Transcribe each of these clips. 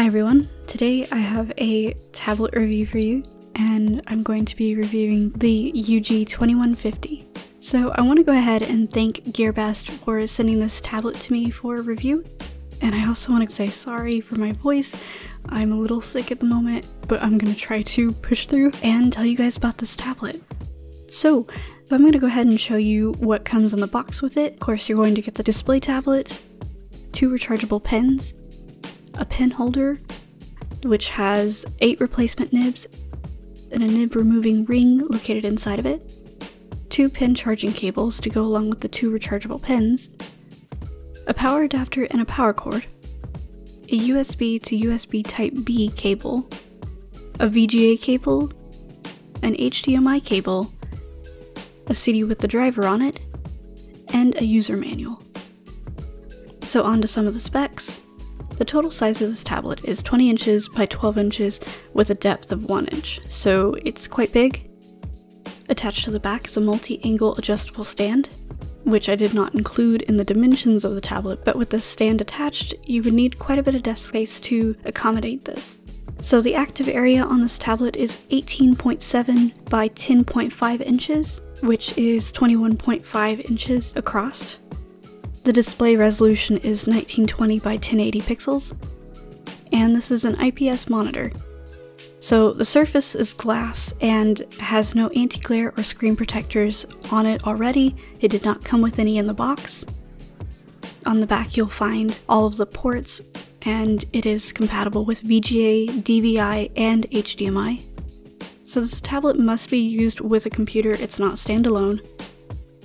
Hi everyone, today I have a tablet review for you, and I'm going to be reviewing the Ugee-2150. So I want to go ahead and thank GearBest for sending this tablet to me for review, and I also want to say sorry for my voice. I'm a little sick at the moment, but I'm going to try to push through and tell you guys about this tablet. So I'm going to go ahead and show you what comes in the box with it. Of course, you're going to get the display tablet, 2 rechargeable pens, a pen holder, which has 8 replacement nibs, and a nib removing ring located inside of it, 2 pen charging cables to go along with the 2 rechargeable pens, a power adapter and a power cord, a USB to USB Type-B cable, a VGA cable, an HDMI cable, a CD with the driver on it, and a user manual. So on to some of the specs. The total size of this tablet is 20 inches by 12 inches with a depth of 1 inch, so it's quite big. Attached to the back is a multi-angle adjustable stand, which I did not include in the dimensions of the tablet, but with the stand attached, you would need quite a bit of desk space to accommodate this. So the active area on this tablet is 18.7 by 10.5 inches, which is 21.5 inches across. The display resolution is 1920 by 1080 pixels, and this is an IPS monitor. So the surface is glass and has no anti-glare or screen protectors on it already. It did not come with any in the box. On the back you'll find all of the ports, and it is compatible with VGA, DVI, and HDMI. So this tablet must be used with a computer, it's not standalone.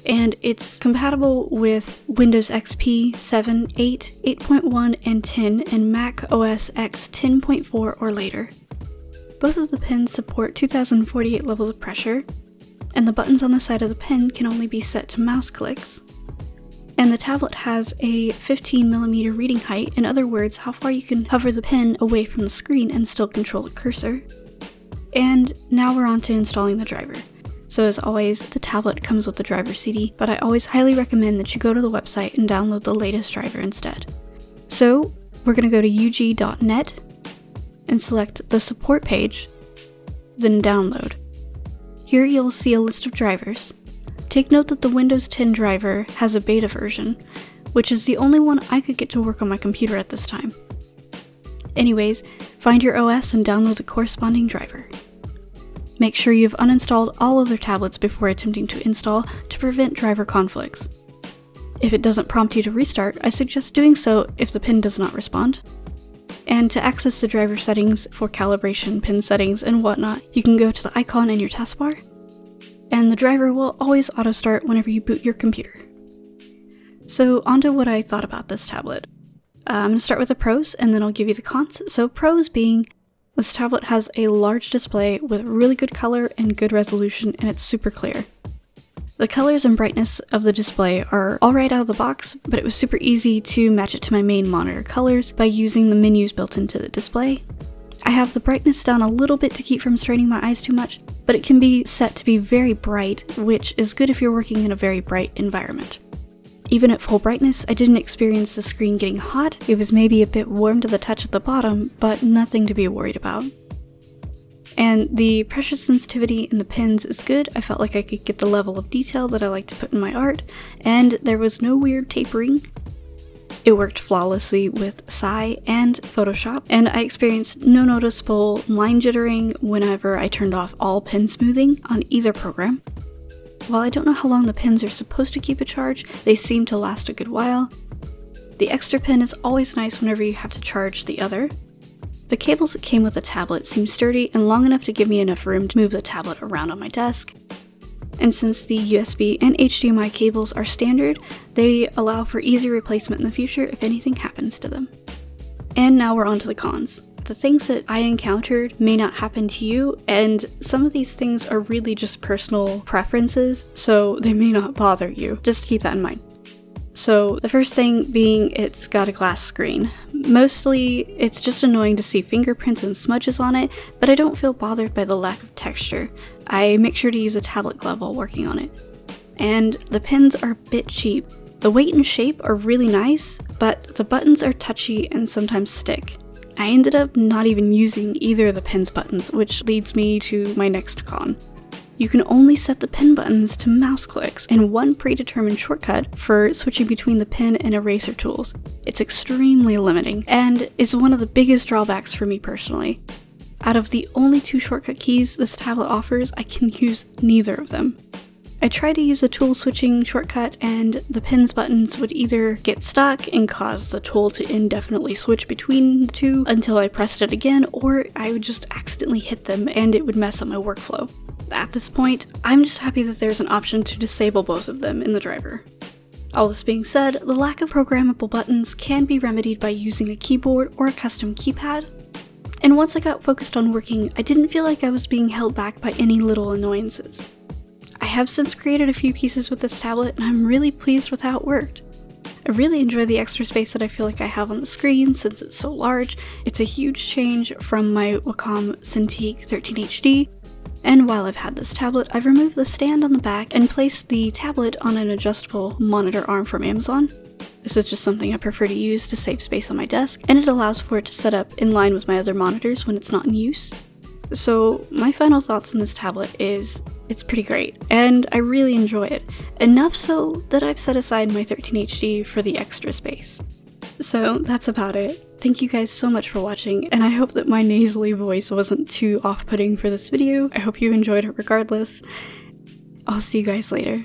And it's compatible with Windows XP 7, 8, 8.1, and 10, and Mac OS X 10.4 or later. Both of the pens support 2048 levels of pressure, and the buttons on the side of the pen can only be set to mouse clicks. And the tablet has a 15mm reading height, in other words, how far you can hover the pen away from the screen and still control the cursor. And now we're on to installing the driver. So as always, the tablet comes with the driver CD, but I always highly recommend that you go to the website and download the latest driver instead. So we're going to go to ugee.net and select the support page, then download. Here you'll see a list of drivers. Take note that the Windows 10 driver has a beta version, which is the only one I could get to work on my computer at this time. Anyways, find your OS and download the corresponding driver. Make sure you've uninstalled all other tablets before attempting to install to prevent driver conflicts. If it doesn't prompt you to restart, I suggest doing so if the pen does not respond. And to access the driver settings for calibration, pin settings, and whatnot, you can go to the icon in your taskbar, and the driver will always auto-start whenever you boot your computer. So onto what I thought about this tablet. I'm going to start with the pros, and then I'll give you the cons. So pros being, this tablet has a large display with really good color and good resolution, and it's super clear. The colors and brightness of the display are alright out of the box, but it was super easy to match it to my main monitor colors by using the menus built into the display. I have the brightness down a little bit to keep from straining my eyes too much, but it can be set to be very bright, which is good if you're working in a very bright environment. Even at full brightness, I didn't experience the screen getting hot. It was maybe a bit warm to the touch at the bottom, but nothing to be worried about. And the pressure sensitivity in the pens is good. I felt like I could get the level of detail that I like to put in my art, and there was no weird tapering. It worked flawlessly with Psy and Photoshop, and I experienced no noticeable line jittering whenever I turned off all pen smoothing on either program. While I don't know how long the pens are supposed to keep a charge, they seem to last a good while. The extra pen is always nice whenever you have to charge the other. The cables that came with the tablet seem sturdy and long enough to give me enough room to move the tablet around on my desk. And since the USB and HDMI cables are standard, they allow for easy replacement in the future if anything happens to them. And now we're on to the cons. The things that I encountered may not happen to you, and some of these things are really just personal preferences, so they may not bother you. Just keep that in mind. So the first thing being it's got a glass screen. Mostly it's just annoying to see fingerprints and smudges on it, but I don't feel bothered by the lack of texture. I make sure to use a tablet glove while working on it. And the pens are a bit cheap. The weight and shape are really nice, but the buttons are touchy and sometimes stick. I ended up not even using either of the pins buttons, which leads me to my next con. You can only set the pin buttons to mouse clicks and one predetermined shortcut for switching between the pin and eraser tools. It's extremely limiting and is one of the biggest drawbacks for me personally. Out of the only 2 shortcut keys this tablet offers, I can use neither of them. I tried to use the tool switching shortcut and the pins buttons would either get stuck and cause the tool to indefinitely switch between the two until I pressed it again, or I would just accidentally hit them and it would mess up my workflow. At this point, I'm just happy that there's an option to disable both of them in the driver. All this being said, the lack of programmable buttons can be remedied by using a keyboard or a custom keypad. And once I got focused on working, I didn't feel like I was being held back by any little annoyances. I have since created a few pieces with this tablet and I'm really pleased with how it worked. I really enjoy the extra space that I feel like I have on the screen since it's so large. It's a huge change from my Wacom Cintiq 13HD. And while I've had this tablet, I've removed the stand on the back and placed the tablet on an adjustable monitor arm from Amazon. This is just something I prefer to use to save space on my desk, and it allows for it to set up in line with my other monitors when it's not in use. So my final thoughts on this tablet is, it's pretty great, and I really enjoy it, enough so that I've set aside my 13HD for the extra space. So that's about it. Thank you guys so much for watching, and I hope that my nasally voice wasn't too off-putting for this video. I hope you enjoyed it regardless. I'll see you guys later.